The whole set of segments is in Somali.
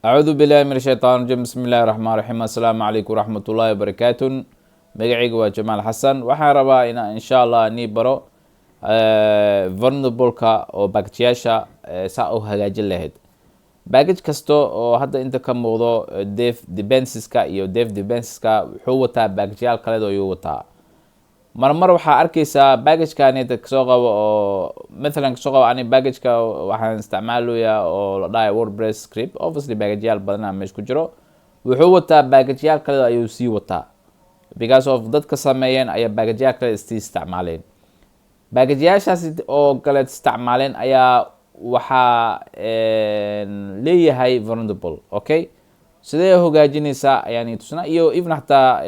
أعوذ بالله من الشيطان الرجيم بسم الله الرحمن الرحيم السلام عليكم ورحمة الله وبركاته magacayga waa Jamaal Xasan waxaan rabaa inaan insha Allah ni baro vulnerable-ka oo package-yaasha saa u hagaajin lahayd package kasto oo hadda inta ka muuqdo dev dependencies-ka iyo dev dependencies-ka wuxuu wataa package-yaal kale oo wataa marmar waxaa arkaysaa package-kan inta kasoo qabo oo مثلا kasoo qabo ani package-ka waxaan isticmaalayaa oo la dhahay WordPress script obviously package-yaal badan meesha ku jiro wuxuu wataa package-yaal kale ayuu sii wataa because of dadka sameeyeen ayaa package-yaal kale isticmaaleen package-yaashaas oo kale isticmaaleen ayaa waxaa leeyahay vulnerable okay sidee hagaajinaysaa ayaan tusnaa iyo even hataa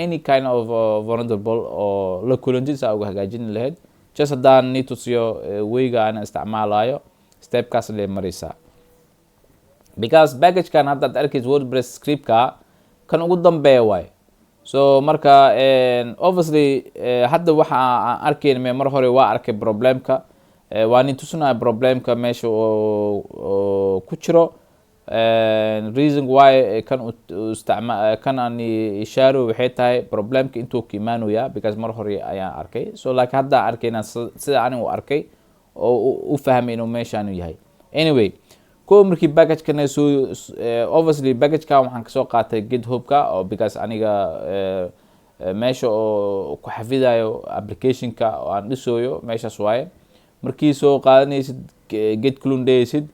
any kind of vulnerable oo la kulantiisa uga hagaajin lahayd just haddaan ni tusiyo wayga aan isticmaalayo stepkaas le maraysaa because package-kan haddaad arkaysa WordPress script-ka kan ugu dambeeya waay so marka obviously hadda waxa aan arkayna mar hore waa arkay problemka waa ni tusnaa problemka meesha oo ku jiro reason why kan aan ishaaro waxay tahay problemka intuu ka imaanaya because mar hore ayaan arkay so like hadda arkayna sida anigu arkay oo u fahmay inuu meeshaan yahay anyway ko markii package-kan soo obviously package-ka waxaan kasoo qaatay GitHub-ka oo because aniga meesha oo ku xafidayo application-ka oo aan dhisayo meeshaas waaye markii soo qaadanaysid git clone daysid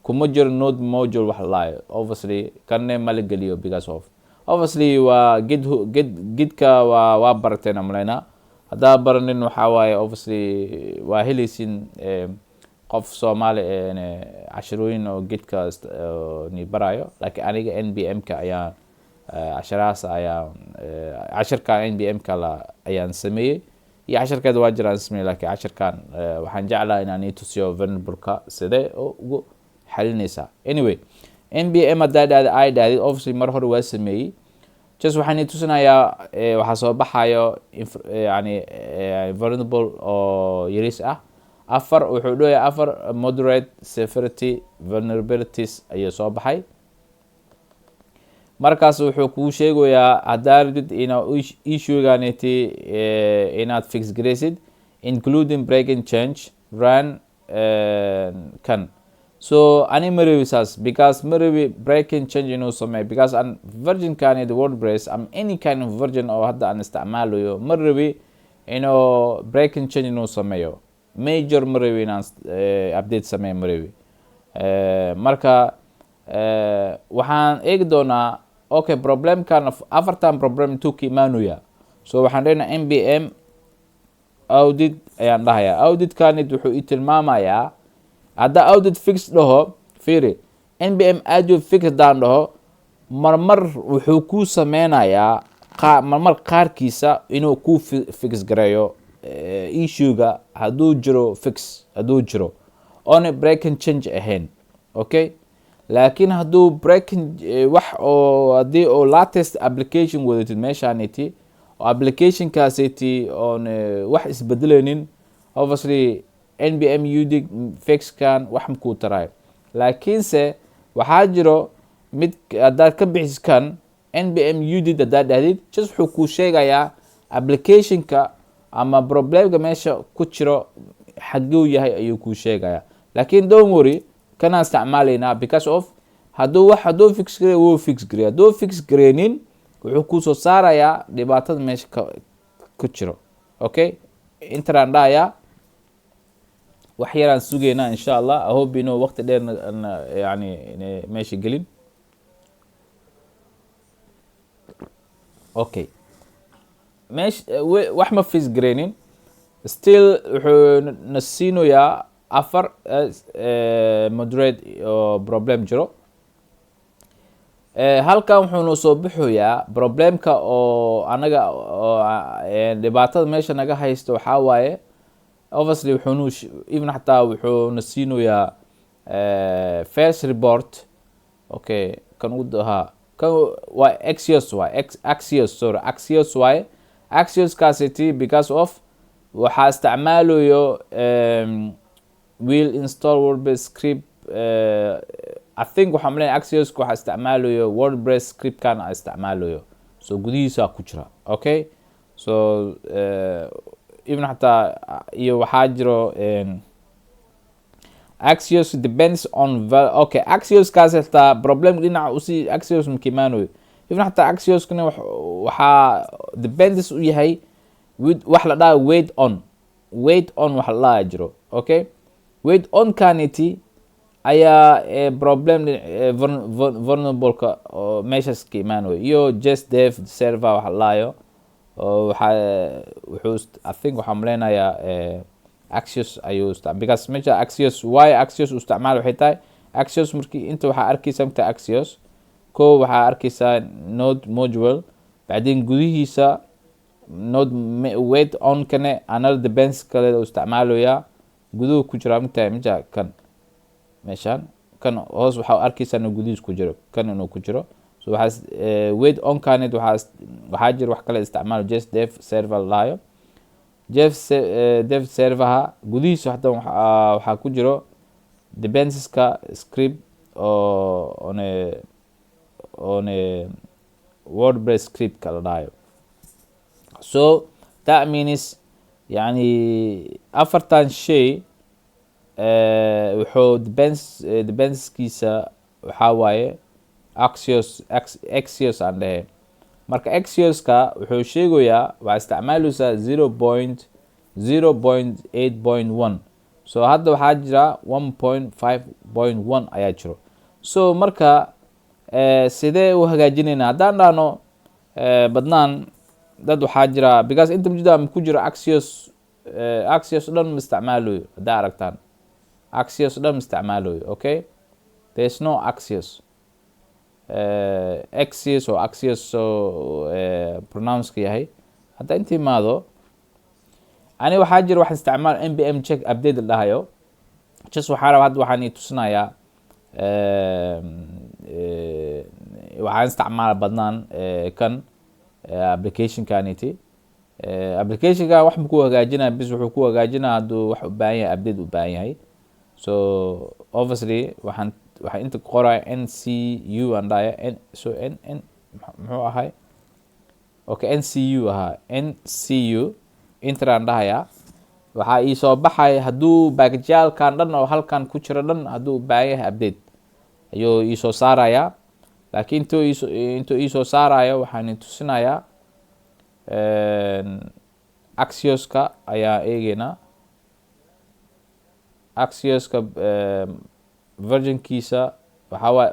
kuma jiro node module wax laayo obviously kanne ma la geliyo because of obviously waa git-ka waa barateen amaleena haddaa baranin waxaa waaye obviously waa helaysin qof Soomaali casharooyin oo git-ka ni barayo laakiin aniga NPM-ka ayaa casharka NPM-ka ayaan sameeyay iyo casharkeeda waa jiraan sameeyay laakiin casharkan waxaan jeclahay inaan tusiyo vulnerable-ka sidee ugu xalinaysaa anyway NPM haddaad ay dhahday obviously mar hore waa sameeyay just waxaan tusinayaa waxaa soo baxayo yani vulnerable oo yaris ah wuxuu leeyahay 4 moderate severity vulnerabilities ayuu soo baxay markaas wuxuu kuu sheegayaa haddaad issue-gaaniti inaad fix garaysid including break and change run kan so ani marawisaas because marawi break and change inuu sameeyo because an version-kan WordPress am any kind of version oo hadda aan isticmaalayo marawi inuu break and change inuu sameeyo major marawi inaan update sameeyo marawi marka waxaan eegi doonaa okay problemkan afartan problem intuu ka imaanaya so waxaan leenahay NPM audit ayaan dhahayaa audit-kan wuxuu i tilmaamayaa hadda audit fix dhaho fiiri NPM audit fix daan dhaho marmar wuxuu ku sameynayaa marmar qaarkiisa inuu ku fix gareeyo issue-ga hadduu jiro on break and change ahayn okay laakiin hadduu breaking wax oo haddii oo latest application wadatid meeshaaniti oo application-kaasiti oon wax isbedelaynin obviously NPM UDIG fix-kan wax makuu tarayo laakiinse waxaa jiro mid haddaad ka bixisid kan NPM UDIG haddaad dhahdid just wuxuu kuu sheegayaa application-ka ama problemka meesha ku jiro xaguu yahay ayuu kuu sheegayaa laakiin don't worry kanaan isticmaalaynaa because of hadduu fix gareeyo wuu fix gareeya hadduu fix gareynin wuxuu kuu soo saarayaa dhibaatada meesha ku jiro okay intaan dhahayaa wax yaraan sugaynaa insha Allah I hope inuu waqti dheer yani meesha gelin okay wax ma fix gareynin still wuxuu na siinayaa 4 moderate problem jiro halkan wuxuu noo soo bixayaa problemka oo anaga dhibaatada meesha naga haysto waxaa waaye obviously even hataa wuxuu na siinayaa first report okay kan ugu daha kan waa Axios waaye Axios-kaasiti because of waxaa isticmaalayo will install WordPress script I think waxaan maleynaya Axios waxa isticmaalayo WordPress script kan isticmaalayo so gudihiisa ku jira okay so even hataa iyo waxaa jiro Axios depends on okay Axios kaas hataa problem dhinaca usi Axios mkimaano even hataa Axios kana waxa depends u yahay wax la dhaha wait on wax la jiro okay wait on kaniti ayaa problem vulnerable ka meeshas ka imaanayo iyo just dev server wax laayo waxa wuxuu I think waxaan maleynayaa Axios ayuu because meesha Axios why Axios u isticmaal waxay tahay Axios markii inta waxa arkaysaa inta Axios ko waxa arkaysaa node module baadin gudihiisa node wait on kana another depends kale u isticmaalayaa guduhu ku jira meesha kan meeshan kan hoos waxa arkaysaa inuu gudihiis ku jiro kan inuu ku jiro so waxa wait on kanid waxa jira wax kale isticmaal just dev server laayo dev server gudihiisa hadda waxa ku jiro dependencies ka script on a WordPress script kala dhayo so that means يعني afartan shay wuxuu dependskiisa waxa waaye Axios aan dhahay marka Axios ka wuxuu sheegayaa waa isticmaalaysa 0.0.8.1 so hadda waxaa jira 1.5.1 ayaa jiro so marka sidee u hagaajinayna haddaan dhahno badnaan dad waxaa jira because inta mujida ku jiro Axios dhan ma isticmaalayo haddaa aragtaan Axios dhan ma isticmaalayo okay there's no Axios Axios or Axios so pronounce ka yahay hadda inta imaado ani waxaa jira waxaan isticmaal npm check update dhahayo just waxaa rabaa hadda waxaan tusinayaa waxaan isticmaal badnaan kan application kaniti application ka wax ku hagaajinaa bis wuxuu ku hagaajinaa haduu wax u baahan yahay update u baahan yahay so obviously waxaan inta qoray ncu andaya so n muxuu ahay okay ncu inta andaya waxa ii soo baxay haduu package-yaalkan dhan oo halkan ku jira dhan haduu baahan yahay update ayuu ii soo saaraya laakiin intuu ii soo saarayo waxaan tusinayaa Axios ka ayaa eegayna Axios ka version kiisa waxa waa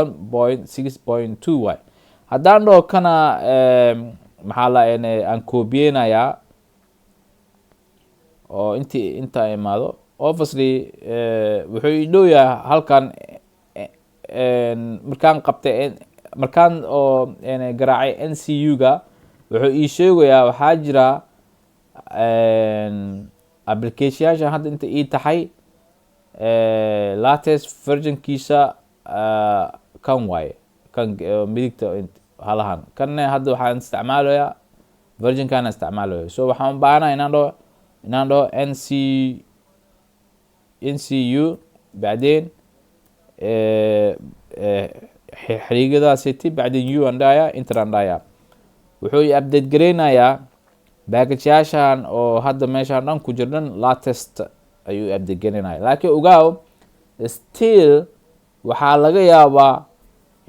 1.6.2 way haddaan dhaho kana maxaa la aan koobiyeynayaa oo inta imaado obviously wuxuu ii dhow yahay halkan markaan qabtay markaan oo garaacay ncu ga wuxuu ii sheegayaa waxaa jira application hadda inta ii tahay latest version kiisa kan waaye kan midigta halahan kan hadda waxaan isticmaalayaa version kan isticmaalayo so waxaan u baahanahay inaan dhaho ncu بعدين xiriigadaasiti بعدين u andaya inter andaya wuxuu update gareynayaa package-yaashan oo hadda meeshaan dhan ku jirdan latest ayuu update gareynayaa laakiin ogaaw still waxaa laga yaabaa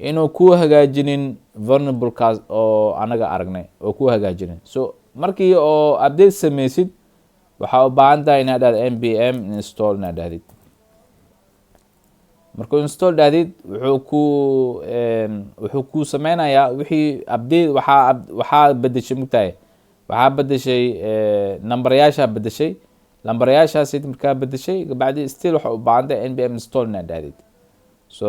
inuu ku hagaajinin vulnerable-kaas oo anaga aragnay oo ku hagaajinin so markii oo update sameysid waxaa u baahan tahay inaad dhahdo npm install inaad dhahdid markuu install dhahdid wuxuu ku sameynayaa wixii update waxaa bedeshay mugtahay waxaa bedeshay numberyaasha bedeshay lambaryaashaas markaa bedeshay bacdi still waxa u baahan tahay npm install inaad dhahdid so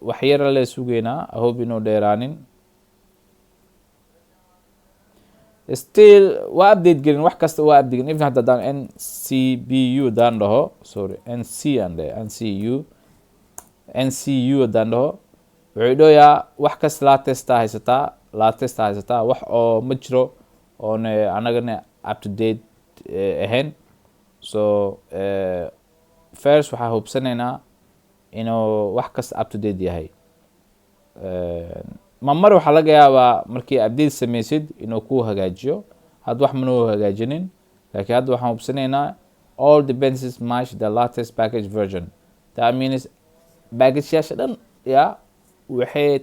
wax yar la sugeynaa I hope inuu dheeraanin still waa update gelin wax kasta waa update even hadda daan ncbu daan dhaho sorry ncu daan dhaho wuxuu dhoyaa wax kasta latest haysataa wax oo ma jiro oon anagana up to date ahayn so first waxaa hubsanaynaa inuu wax kasta up to date yahay. mar waxaa laga yaabaa markii update samaysid inuu ku hagaajiyo, hadda wax manoo hagaajinin, laakiin hadda waxaan hubsanaynaa all dependencies match the latest package version. That means package-yaasha dhan waxay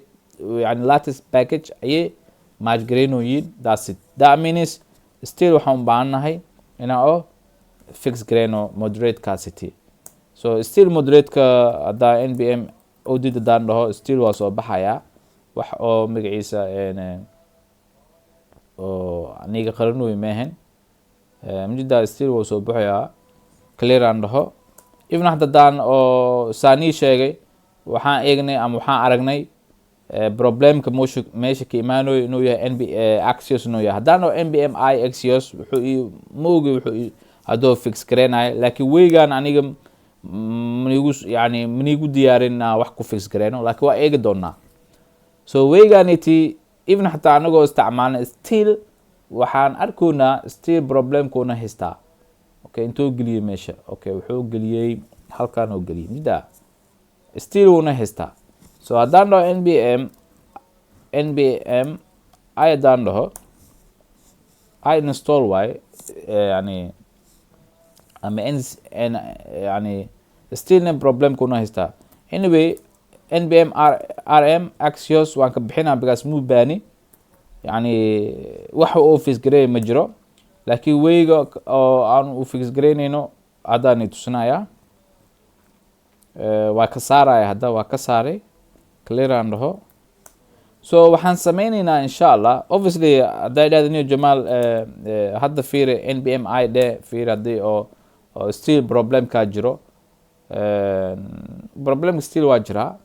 yani latest package ayay match gareynoyiin. That's it. That means still waxaan u baahannahay inaan fix gareyno moderate capacity. So still moderate-ka haddaa npm audit haddaan dhaho still waa soo baxayaa wax oo magaciisa oo aniga qaranoy maahan. mujida still waa soo baxayaa clear aan dhaho. even haddaan oo saanii sheegay waxaan eegnay ama waxaan aragnay problemka meesha ka imaanayo inuu yahay axios inuu yahay. haddaan oo npm I axios wuxuu moogi wuxuu haddoo fix gareynayo, laakiin weygaan aniga manigu diyaarin wax ku fix gareyno, laakiin waa eegi doonaa. So weygaaniti even hataa anagoo isticmaalna still waxaan arkoonaa still problemkoona haystaa. Okay, intuu geliyey meesha. Okay, wuxuu geliyey halkaan oo geliyey mida still wuuna haystaa. So haddaan dhaho npm I haddaan dhaho I install waaye yani ama yani still problemkoona haystaa. Anyway npm rm axios waan ka bixinaa because muu baani yani waxa uu fix gareey ma jiro, laakiin weyga oo aan u fix gareynayno haddaan tusinaya. waa ka saaraya, hadda waa ka saaray clear aan dhaho. So waxaan sameynaynaa insha Allah obviously haddaa idhahda Jamaal hadda fiiri npm I dhe fiiri haddii oo still problemkaa jiro. problem still waa jiraa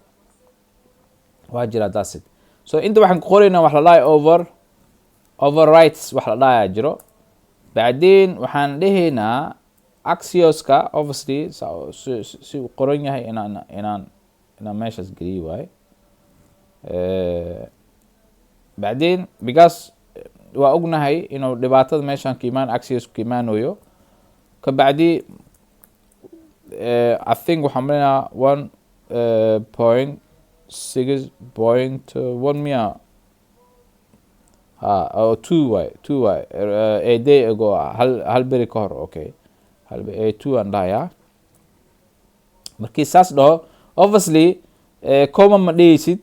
that's it. So inta waxaan ku qoraynaa wax la dhahay overwrites wax la dhahayaa jiro. bacdeen waxaan dhehaynaa axioska obviously si uu qoran yahay inaan meeshaas geliyo waaye. bacdeen because waa ognahay inuu dhibaatada meeshaan ka imaan axios ka imaanayo. ka bacdi I think waxaan malinaa 1.6.1 miya 2 waay a day ago hal beri ka hor. Okay, 2 aan dhahayaa. markii saas dhaho obviously coma ma dhehaysid,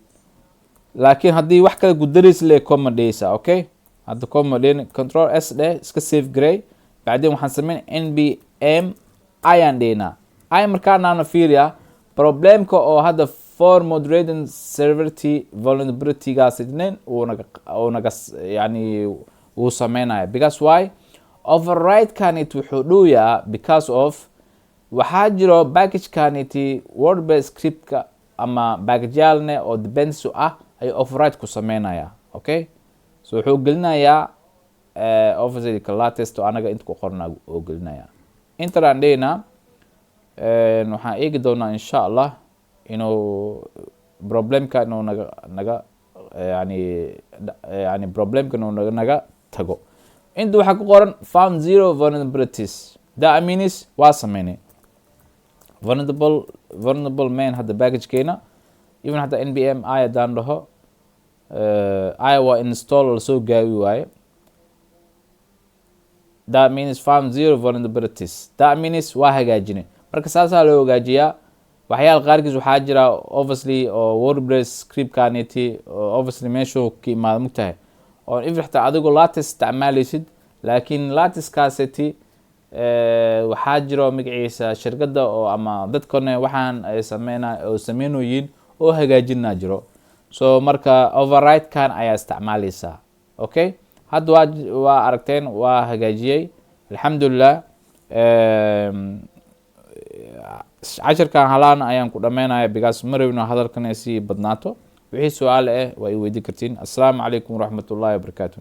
laakiin haddii wax kale gudaraysa le coma dhehaysaa. Okay, hadda coma dhen control s dheh iska save garey. bacdeen waxaan sameyn npm ayaan dhehnaa. ay markaanaana fiiriya problemka oo hadda for moderating severity vulnerability-gaasinen unaga yani uu sameynaya. because why override-kanit wuxuu dhowyaa because of waxaa jiro package-kaniti wordpress script-ka ama package-yaalne oo dependency ah ayuu override ku sameynaya. Okay, so wuxuu gelinayaa obviously ka latest oo anaga inta ku qornaa oo gelinaya. intaan dhehnaa waxaan eegi doonaa insha Allah inuu problemka inuu naga yani problemka inuu naga tago. inta waxaa ku qoran found 0 vulnerabilities. that means waa sameynay vulnerable main hadda package-keena. even hadda npm I haddaan dhaho I waa install lasoo gaabi waaye. that means found 0 vulnerabilities. that means waa hagaajinay. marka saasaa loo hagaajiyaa. waxyaala qaarkiis waxaa jira obviously oo wordpress script-kaniti obviously meeshuu ka imaada mugtahay oo if xataa adigoo latest isticmaalaysid, laakiin latest-kaasiti waxaa jiro magaciisa shirkadda oo ama dadkane waxaan ay sameynoyiin oo hagaajinaa jiro. so marka override-kan ayaa isticmaalaysaa. Okay, hadda waa aragteen waa hagaajiyey alxamdulillah. cashirkan halaan ayaan ku dhammeynaya because ma rabno hadalkan ay sii badnaato. wixii su-aal waa i weydiin kartiin. assalaamu calaykum waraxmatullaahi wabarakaatu.